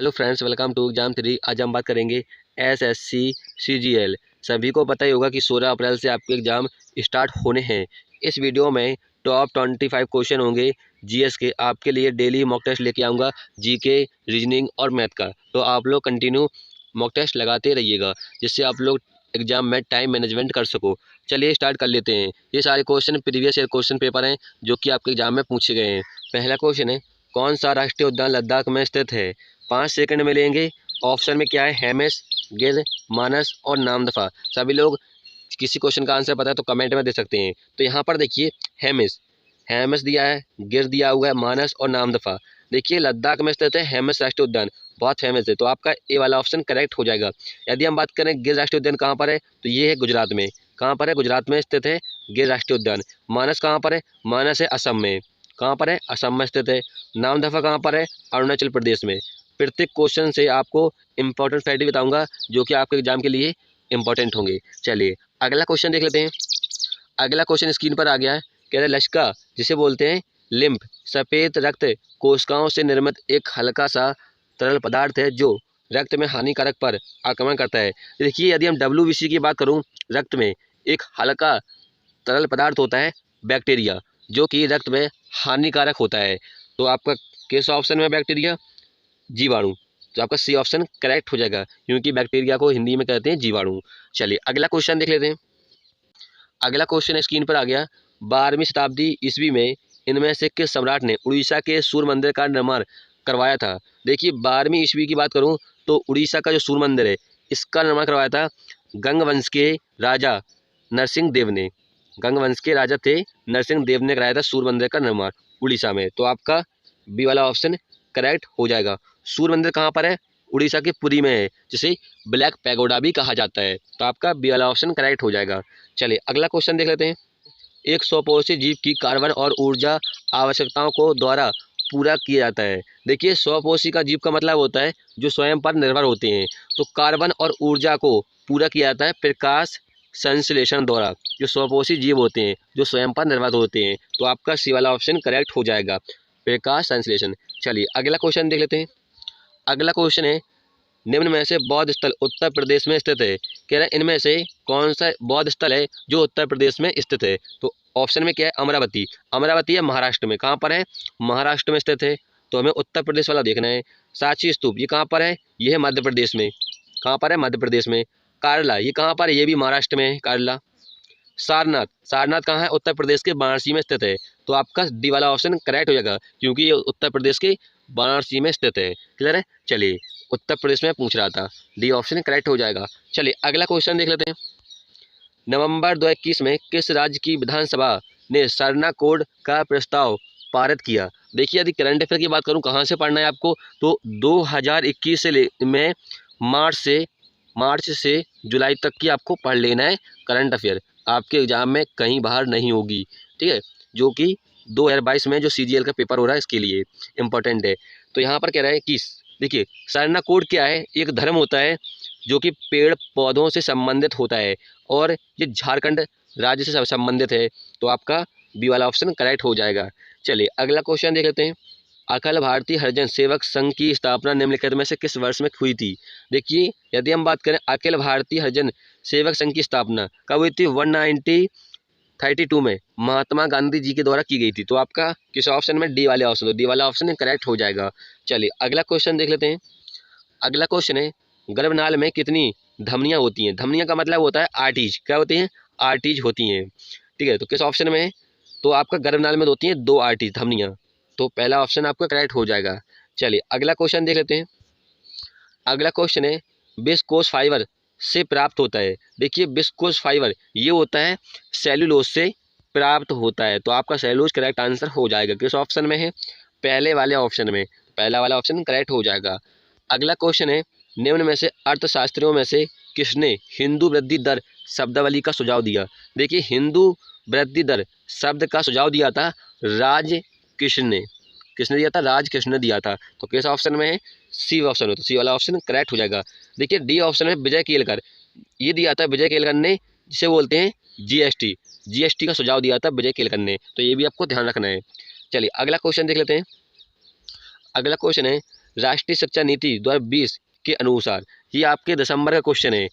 Hello friends, welcome to exam 3। आज हम बात करेंगे एसएससी सीजीएल। सभी को पता ही होगा कि 16 अप्रैल से आपके एग्ज़ाम स्टार्ट होने हैं। इस वीडियो में टॉप 25 क्वेश्चन होंगे जीएस के। आपके लिए डेली मॉक टेस्ट लेके आऊँगा, जीके, रीजनिंग और मैथ का। तो आप लोग कंटिन्यू मॉक टेस्ट लगाते रहिएगा, जिससे आप लोग एग्जाम में टाइम मैनेजमेंट कर सको। चलिए स्टार्ट कर लेते हैं। ये सारे question previous year question paper हैं जो कि आपके एग्जाम में पूछे गए हैं। पहला क्वेश्चन है, कौन सा राष्ट्रीय उद्यान लद्दाख में स्थित है? 5 सेकंड मिलेंगे। ऑप्शन में क्या है? हेमिस, गिर, मानस और नामदफा। सभी लोग किसी क्वेश्चन का आंसर पता है तो कमेंट में दे सकते हैं। तो यहाँ पर देखिए हेमिस, हेमिस दिया है, गिर दिया हुआ है, मानस और नामदफा। देखिए लद्दाख में स्थित है हेमिस राष्ट्रीय उद्यान, बहुत फेमस है, तो आपका ए वाला ऑप्शन करेक्ट हो जाएगा। यदि हम बात करें गिर राष्ट्रीय उद्यान कहाँ पर है, तो ये है गुजरात में। कहाँ पर है? गुजरात में स्थित है गिर राष्ट्रीय उद्यान। मानस कहाँ पर है? मानस है असम में। कहाँ पर है? असम में स्थित है। नामदफा कहाँ पर है? अरुणाचल प्रदेश में। प्रत्येक क्वेश्चन से आपको इंपॉर्टेंट फैक्ट बताऊंगा जो कि आपके एग्जाम के लिए इंपॉर्टेंट होंगे। चलिए अगला क्वेश्चन देख लेते हैं। अगला क्वेश्चन स्क्रीन पर आ गया है। कह रहे लश्का, जिसे बोलते हैं लिम्फ, सफ़ेद रक्त कोशिकाओं से निर्मित एक हल्का सा तरल पदार्थ है जो रक्त में हानिकारक पर आक्रमण करता है। देखिए यदि हम डब्ल्यूबीसी की बात करूं, रक्त में एक हल्का तरल पदार्थ होता है बैक्टीरिया, जो कि रक्त में हानिकारक होता है। तो आपका किस ऑप्शन में बैक्टीरिया? जीवाणु। तो आपका सी ऑप्शन करेक्ट हो जाएगा, क्योंकि बैक्टीरिया को हिंदी में कहते हैं जीवाणु। चलिए अगला क्वेश्चन देख लेते हैं। अगला क्वेश्चन स्क्रीन पर आ गया। 12वीं शताब्दी ईस्वी में इनमें से किस सम्राट ने उड़ीसा के सूर्य मंदिर का निर्माण करवाया था? देखिए 12वीं ईस्वी की बात करूं तो उड़ीसा का जो सूर्य मंदिर है, इसका निर्माण करवाया था गंग वंश के राजा नरसिंह देव ने। गंग वंश के राजा थे नरसिंह देव ने कराया था सूर्य मंदिर का निर्माण उड़ीसा में। तो आपका बी वाला ऑप्शन करेक्ट हो जाएगा। सूर्य मंदिर कहाँ पर है? उड़ीसा के पुरी में है, जिसे ब्लैक पैगोडा भी कहा जाता है। तो आपका बी वाला ऑप्शन करेक्ट हो जाएगा। चलिए अगला क्वेश्चन देख लेते हैं। एक स्वपोषी जीव की कार्बन और ऊर्जा आवश्यकताओं को द्वारा पूरा किया जाता है। देखिए स्वपोषी का जीव का मतलब होता है जो स्वयं पर निर्भर होते हैं। तो कार्बन और ऊर्जा को पूरा किया जाता है प्रकाश संश्लेषण द्वारा। जो स्वपोषी जीव होते हैं जो स्वयं पर निर्भर होते हैं, तो आपका सी वाला ऑप्शन करेक्ट हो जाएगा, प्रकाश संश्लेषण। चलिए अगला क्वेश्चन देख लेते हैं। अगला क्वेश्चन है, निम्न में से बौद्ध स्थल उत्तर प्रदेश में स्थित है? कह रहे हैं इनमें से कौन सा बौद्ध स्थल है जो उत्तर प्रदेश में स्थित है? तो ऑप्शन में क्या है? अमरावती। अमरावती है महाराष्ट्र में। कहाँ पर है? महाराष्ट्र में स्थित है। तो हमें उत्तर प्रदेश वाला देखना है। सांची स्तूप, ये कहाँ पर है? ये है मध्य प्रदेश में। कहाँ पर है? मध्य प्रदेश में। कारला, ये कहाँ पर है? ये भी महाराष्ट्र में है कारला। सारनाथ, सारनाथ कहाँ है? उत्तर प्रदेश के वाराणसी में स्थित है। तो आपका डी वाला ऑप्शन करेक्ट हो जाएगा, क्योंकि ये उत्तर प्रदेश के वाराणसी में स्थित है। क्लियर है? चलिए उत्तर प्रदेश में पूछ रहा था, डी ऑप्शन करेक्ट हो जाएगा। चलिए अगला क्वेश्चन देख लेते हैं। नवंबर 2021 में किस राज्य की विधानसभा ने सरना कोड का प्रस्ताव पारित किया? देखिए यदि करंट अफेयर की बात करूं, कहाँ से पढ़ना है आपको, तो 2021 में मार्च से जुलाई तक की आपको पढ़ लेना है करंट अफेयर। आपके एग्जाम में कहीं बाहर नहीं होगी, ठीक है, जो कि 2022 में जो सीजीएल का पेपर हो रहा है इसके लिए इम्पोर्टेंट है। तो यहाँ पर कह रहा है कि देखिए सरना कोड क्या है? एक धर्म होता है जो कि पेड़ पौधों से संबंधित होता है, और ये झारखंड राज्य से संबंधित है। तो आपका बी वाला ऑप्शन करेक्ट हो जाएगा। चलिए अगला क्वेश्चन देख लेते हैं। अखिल भारतीय हरिजन सेवक संघ की स्थापना निम्नलिखित में से किस वर्ष में हुई थी? देखिए यदि हम बात करें अखिल भारतीय हरिजन सेवक संघ की स्थापना कब हुई थी? 1932 में महात्मा गांधी जी के द्वारा की गई थी। तो आपका किस ऑप्शन में? डी वाले ऑप्शन, तो डी वाला ऑप्शन करेक्ट हो जाएगा। चलिए अगला क्वेश्चन देख लेते हैं। अगला क्वेश्चन है, गर्भनाल में कितनी धमनियां होती हैं? धमनियां का मतलब होता है आर्टरीज। क्या होती हैं? आर्टरीज होती हैं, ठीक है। तो किस ऑप्शन में है? तो आपका गर्भनाल में होती हैं 2 आर्टरीज, धमनियां। तो पहला ऑप्शन आपका करेक्ट हो जाएगा। चलिए अगला क्वेश्चन देख लेते हैं। अगला क्वेश्चन है, विस्कोस फाइबर से प्राप्त होता है? देखिए विस्कोस फाइबर ये होता है सेल्यूलोज से प्राप्त होता है। तो आपका सेल्यूलोज करेक्ट आंसर हो जाएगा। किस ऑप्शन में है? पहले वाले ऑप्शन में। पहला वाला ऑप्शन करेक्ट हो जाएगा। अगला क्वेश्चन है, निम्न में से अर्थशास्त्रियों में से किसने हिंदू वृद्धि दर शब्दावली का सुझाव दिया? देखिए हिंदू वृद्धि दर शब्द का सुझाव दिया था राज कृष्ण ने। किसने दिया था? राज कृष्ण ने दिया था। तो किस ऑप्शन में है? सी ऑप्शन में। तो सी वाला ऑप्शन करेक्ट हो जाएगा। देखिए डी ऑप्शन में विजय केलकर, ये दिया था विजय केलकर ने, जिसे बोलते हैं जीएसटी। जीएसटी का सुझाव दिया था विजय केलकर ने। तो ये भी आपको ध्यान रखना है। चलिए अगला क्वेश्चन देख लेते हैं। अगला क्वेश्चन है, राष्ट्रीय शिक्षा नीति 2020 के अनुसार, ये आपके दिसंबर का क्वेश्चन है,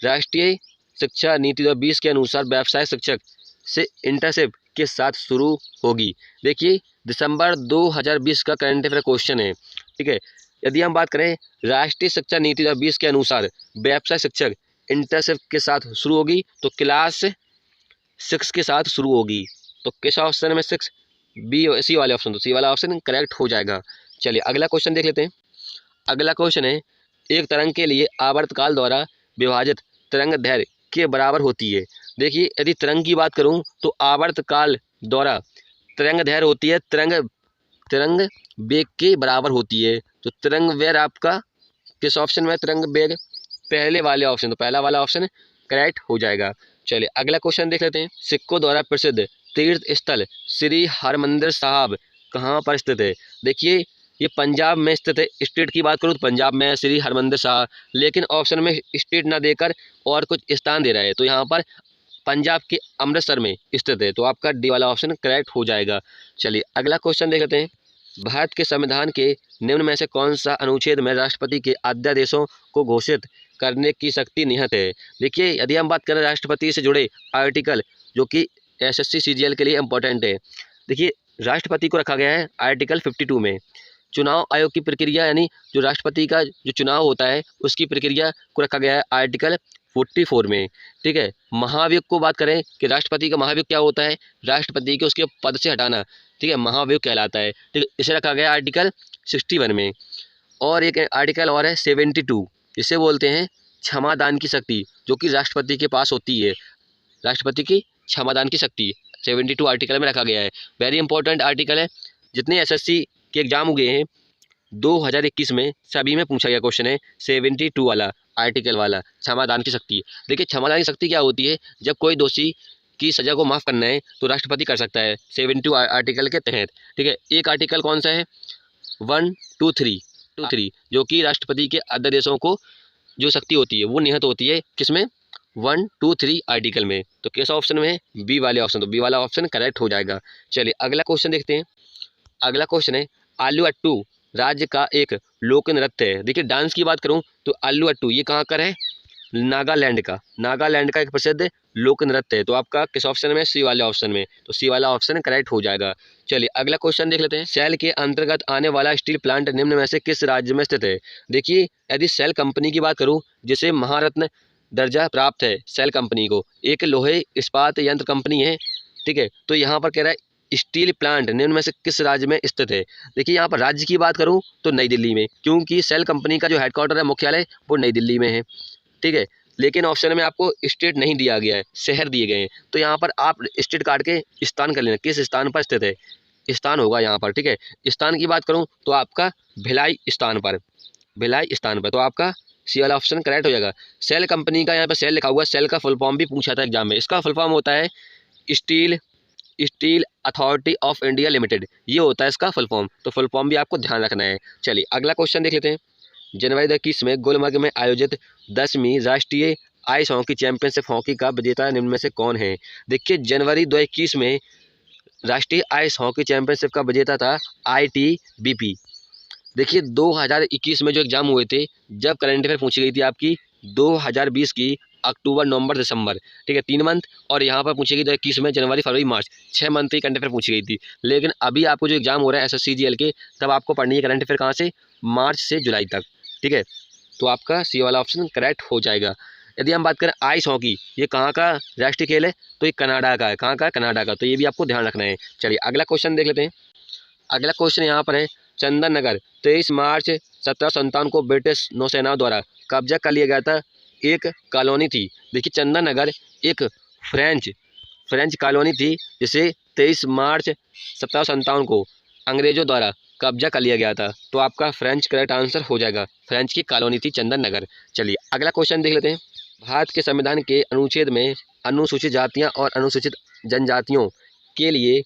राष्ट्रीय शिक्षा नीति 2020 के अनुसार व्यावसायिक शिक्षक से इंटर्नशिप के साथ शुरू होगी। देखिए दिसंबर 2020 का करंट अफेयर क्वेश्चन है, ठीक है। यदि हम बात करें राष्ट्रीय शिक्षा नीति 2020 के अनुसार व्यावसायिक शिक्षक इंटर्नशिप के साथ शुरू होगी तो क्लास 6 के साथ शुरू होगी। तो किस ऑप्शन में 6? बी, सी वाले ऑप्शन, तो सी वाला ऑप्शन करेक्ट हो जाएगा। चलिए अगला क्वेश्चन देख लेते हैं। अगला क्वेश्चन है, एक तरंग के लिए आवर्तकाल द्वारा विभाजित तरंग दैर्घ्य के बराबर होती है। देखिए यदि तरंग की बात करूं तो आवर्तकाल द्वारा तरंग दैर्घ्य होती है तरंग वेग के बराबर होती है। तो तरंग वेग आपका किस ऑप्शन में? तरंग वेग पहले वाले ऑप्शन, तो पहला वाला ऑप्शन करेक्ट हो जाएगा। चलिए अगला क्वेश्चन देख लेते हैं। सिखों द्वारा प्रसिद्ध तीर्थ स्थल श्री हरमंदिर साहब कहाँ पर स्थित है? देखिए ये पंजाब में स्थित है। स्टेट की बात करूँ तो पंजाब में है श्री हरमंदिर साहब, लेकिन ऑप्शन में स्टेट ना देकर और कुछ स्थान दे रहा है, तो यहाँ पर पंजाब के अमृतसर में स्थित है। तो आपका डी वाला ऑप्शन करेक्ट हो जाएगा। चलिए अगला क्वेश्चन देख लेते हैं। भारत के संविधान के निम्न में से कौन सा अनुच्छेद में राष्ट्रपति के अध्यादेशों को घोषित करने की शक्ति निहित है? देखिए यदि हम बात करें राष्ट्रपति से जुड़े आर्टिकल जो कि एसएससी सीजीएल के लिए इम्पोर्टेंट है, देखिए राष्ट्रपति को रखा गया है आर्टिकल 52 में। चुनाव आयोग की प्रक्रिया यानी जो राष्ट्रपति का जो चुनाव होता है उसकी प्रक्रिया को रखा गया है आर्टिकल 44 में, ठीक है। महाभियोग को बात करें कि राष्ट्रपति का महाभियोग क्या होता है? राष्ट्रपति को उसके पद से हटाना, ठीक है, महाभियोग कहलाता है, ठीक है। इसे रखा गया आर्टिकल 61 में। और एक आर्टिकल और है 72, इसे बोलते हैं क्षमादान की शक्ति, जो कि राष्ट्रपति के पास होती है। राष्ट्रपति की क्षमादान की शक्ति 72 आर्टिकल में रखा गया है। वेरी इंपॉर्टेंट आर्टिकल है। जितने एसएससी के एग्जाम हुए हैं 2021 में सभी में पूछा गया क्वेश्चन है 72 वाला आर्टिकल वाला, क्षमादान की शक्ति। देखिए क्षमादान की शक्ति क्या होती है? जब कोई दोषी की सज़ा को माफ़ करना है तो राष्ट्रपति कर सकता है 72 आर्टिकल के तहत, ठीक है। एक आर्टिकल कौन सा है? 123 जो कि राष्ट्रपति के अध्यादेशों को जो शक्ति होती है वो निहित होती है किसमें? 123 आर्टिकल में। तो किस ऑप्शन में है? बी वाले ऑप्शन, तो बी वाला ऑप्शन करेक्ट हो जाएगा। चलिए अगला क्वेश्चन देखते हैं। अगला क्वेश्चन है, आलू अट्टू राज्य का एक लोक नृत्य है। देखिए डांस की बात करूं तो आलू अट्टू ये कहाँ का है? नागालैंड का एक प्रसिद्ध लोक नृत्य है। तो आपका किस ऑप्शन में? सी वाले ऑप्शन में, तो सी वाला ऑप्शन करेक्ट हो जाएगा। चलिए अगला क्वेश्चन देख लेते हैं। सेल के अंतर्गत आने वाला स्टील प्लांट निम्न में से किस राज्य में स्थित है? देखिए यदि सेल कंपनी की बात करूँ जिसे महारत्न दर्जा प्राप्त है सेल कंपनी को, एक लोहे इस्पात यंत्र कंपनी है, ठीक है। तो यहाँ पर कह रहा है स्टील प्लांट निम्न में से किस राज्य में स्थित है? देखिए यहाँ पर राज्य की बात करूँ तो नई दिल्ली में, क्योंकि सेल कंपनी का जो हेडक्वार्टर है मुख्यालय वो नई दिल्ली में है, ठीक है। लेकिन ऑप्शन में आपको स्टेट नहीं दिया गया है, शहर दिए गए हैं। तो यहाँ पर आप स्टेट काट के स्थान कर लेना, किस स्थान पर स्थित है स्थान होगा यहाँ पर, ठीक है। स्थान की बात करूँ तो आपका भिलाई स्थान पर, तो आपका सी वाला ऑप्शन करेक्ट हो जाएगा। सेल कंपनी का यहाँ पर सेल लिखा हुआ है, सेल का फुल फॉर्म भी पूछा था एग्जाम में। इसका फुल फॉर्म होता है steel authority of India limited, ये होता है इसका फुल फॉर्म। तो फुल फॉर्म भी आपको ध्यान रखना है। चलिए अगला क्वेश्चन देख लेते हैं। जनवरी 2021 में गुलमर्ग में आयोजित 10वीं राष्ट्रीय आइस हॉकी चैंपियनशिप हॉकी का विजेता निम्न में से कौन है? देखिए जनवरी 2021 में राष्ट्रीय आइस हॉकी चैंपियनशिप का विजेता था ITBP। देखिए 2021 में जो एग्जाम हुए थे, जब करंट अफेयर पूछी गई थी आपकी 2020 की अक्टूबर, नवंबर, दिसंबर, ठीक है, 3 मंथ। और यहाँ पर पूछी गई 2021 में जनवरी, फरवरी, मार्च, 6 मंथ की करंट अफेयर पूछी गई थी। लेकिन अभी आपको जो एग्जाम हो रहा है SSCGL के, तब आपको पढ़नी है करंट अफेयर कहाँ से? मार्च से जुलाई तक, ठीक है। तो आपका सी वाला ऑप्शन करेक्ट हो जाएगा। यदि हम बात करें आइस हॉकी, ये कहाँ का राष्ट्रीय खेल है? तो ये कनाडा का है। कहाँ का? कनाडा का। तो ये भी आपको ध्यान रखना है। चलिए अगला क्वेश्चन देख लेते हैं। अगला क्वेश्चन यहाँ पर है, चंदन नगर 23 मार्च 1757 को ब्रिटिश नौसेना द्वारा कब्जा कर लिया गया था, एक कॉलोनी थी। देखिए चंदन नगर एक फ्रेंच कॉलोनी थी जिसे 23 मार्च 1757 को अंग्रेजों द्वारा कब्जा कर लिया गया था। तो आपका फ्रेंच करेक्ट आंसर हो जाएगा। फ्रेंच की कॉलोनी थी चंदन नगर। चलिए अगला क्वेश्चन देख लेते हैं। भारत के संविधान के अनुच्छेद में अनुसूचित जातियाँ और अनुसूचित जनजातियों के लिए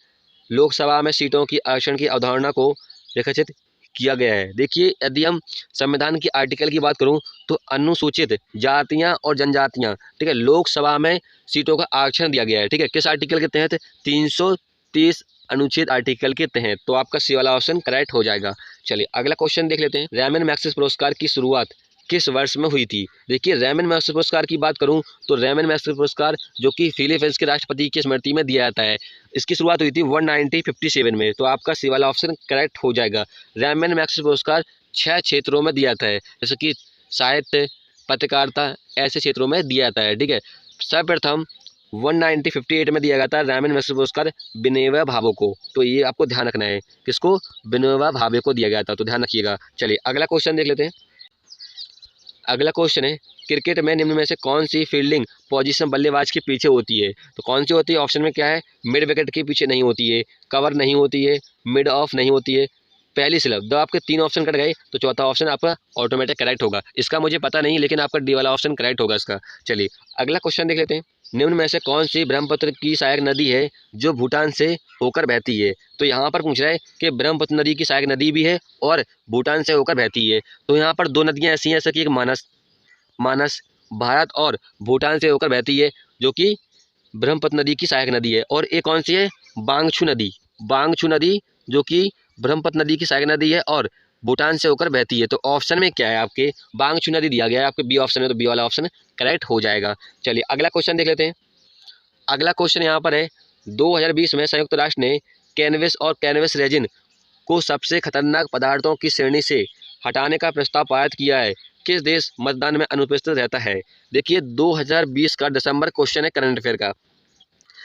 लोकसभा में सीटों की आरक्षण की अवधारणा को रेखाचित किया गया है। देखिए यदि हम संविधान की आर्टिकल की बात करूं तो अनुसूचित जातियां और जनजातियां, ठीक है, लोकसभा में सीटों का आरक्षण दिया गया है, ठीक है। किस आर्टिकल के तहत? 330 अनुच्छेद आर्टिकल के तहत। तो आपका सी वाला ऑप्शन करेक्ट हो जाएगा। चलिए अगला क्वेश्चन देख लेते हैं। रैमन मैग्सेसे पुरस्कार की शुरुआत किस वर्ष में हुई थी? देखिए रैमन मैग्सेसे पुरस्कार की बात करूं तो रैमन मैग्सेसे पुरस्कार जो कि फिलीपींस के राष्ट्रपति की स्मृति में दिया जाता है, इसकी शुरुआत हुई थी 1957 में। तो आपका सी वाला ऑप्शन करेक्ट हो जाएगा। रैमन मैग्सेसे पुरस्कार 6 क्षेत्रों में दिया जाता है, जैसे कि साहित्य, पत्रकारिता, ऐसे क्षेत्रों में दिया जाता है। ठीक है, सर्वप्रथम 1958 में दिया गया था रैमन मैग्सेसे पुरस्कार विनोबा भावे को। तो ये आपको ध्यान रखना है, किसको? विनोबा भावे को दिया गया था, तो ध्यान रखिएगा। चलिए अगला क्वेश्चन देख लेते हैं। अगला क्वेश्चन है, क्रिकेट में निम्न में से कौन सी फील्डिंग पोजीशन बल्लेबाज के पीछे होती है? तो कौन सी होती है? ऑप्शन में क्या है? मिड विकेट के पीछे नहीं होती है, कवर नहीं होती है, मिड ऑफ नहीं होती है, पहली स्लैब। दो आपके 3 ऑप्शन कट गए, तो चौथा ऑप्शन आपका ऑटोमेटिक करेक्ट होगा। इसका मुझे पता नहीं, लेकिन आपका डी वाला ऑप्शन करेक्ट होगा इसका। चलिए अगला क्वेश्चन देख लेते हैं। निम्न में से कौन सी ब्रह्मपुत्र की सहायक नदी है जो भूटान से होकर बहती है? तो यहाँ पर पूछ रहा है कि ब्रह्मपुत्र नदी की सहायक नदी भी है और भूटान से होकर बहती है। तो यहाँ पर 2 नदियाँ ऐसी हैं, जैसे कि एक मानस भारत और भूटान से होकर बहती है, जो कि ब्रह्मपुत्र नदी की सहायक नदी है। और एक कौन सी है? बांगछू नदी जो कि ब्रह्मपुत्र नदी की सहायक नदी है और भूटान से होकर बहती है। तो ऑप्शन में क्या है? आपके बांगछू नदी दिया गया है आपके बी ऑप्शन में, तो बी वाला ऑप्शन करेक्ट हो जाएगा। चलिए अगला क्वेश्चन देख लेते हैं। अगला क्वेश्चन यहाँ पर है, 2020 में संयुक्त राष्ट्र ने कैनवस और कैनवस रेजिन को सबसे खतरनाक पदार्थों की श्रेणी से हटाने का प्रस्ताव पारित किया है। किस देश मतदान में अनुपस्थित रहता है? देखिए 2020 का दिसंबर क्वेश्चन है करंट अफेयर का।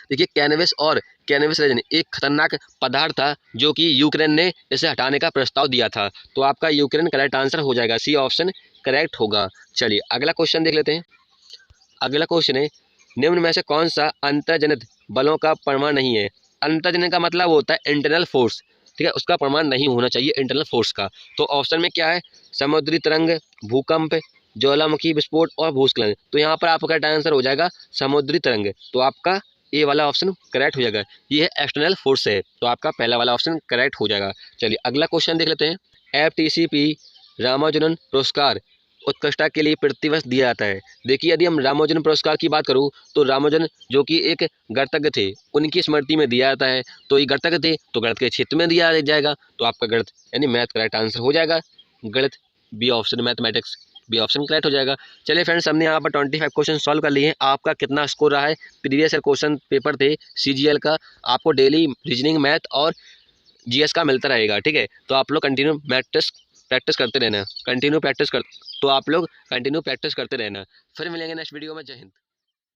देखिए कैनवस और कैनवस रेजिन एक खतरनाक पदार्थ था जो कि यूक्रेन ने इसे हटाने का प्रस्ताव दिया था। तो आपका यूक्रेन करेक्ट आंसर हो जाएगा, सी ऑप्शन करेक्ट होगा। चलिए अगला क्वेश्चन देख लेते हैं। अगला क्वेश्चन है, निम्न में से कौन सा अंतर्जनित बलों का प्रमाण नहीं है? अंतर्जनित का मतलब होता है इंटरनल फोर्स, ठीक है, उसका प्रमाण नहीं होना चाहिए इंटरनल फोर्स का। तो ऑप्शन में क्या है? समुद्री तरंग, भूकंप, ज्वालामुखी विस्फोट और भूस्खलन। तो यहाँ पर आपका करेक्ट आंसर हो जाएगा समुद्री तरंग। तो आपका ए वाला ऑप्शन करेक्ट हो जाएगा। ये है एक्सटर्नल फोर्स है, तो आपका पहला वाला ऑप्शन करेक्ट हो जाएगा। चलिए अगला क्वेश्चन देख लेते हैं। FTCP रामानुजन पुरस्कार उत्कृष्टता के लिए प्रतिवर्ष दिया जाता है। देखिए यदि हम रामानुजन पुरस्कार की बात करूं तो रामानुजन जो कि एक गणितज्ञ थे, उनकी स्मृति में दिया जाता है। तो ये गणितज्ञ थे तो गणित के क्षेत्र में दिया जाएगा। तो आपका गणित यानी मैथ करेक्ट आंसर हो जाएगा। गणित B option, mathematics B option correct हो जाएगा। चलिए फ्रेंड्स, हमने यहाँ पर 25 क्वेश्चन सॉल्व कर लिए हैं। आपका कितना स्कोर रहा है? प्रीवियस ईयर क्वेश्चन पेपर थे CGL का, आपको डेली रीजनिंग, मैथ और GS का मिलता रहेगा। ठीक है, तो आप लोग कंटिन्यू प्रैक्टिस करते रहना, तो आप लोग कंटिन्यू प्रैक्टिस करते रहना। फिर मिलेंगे नेक्स्ट वीडियो में। जय हिंद।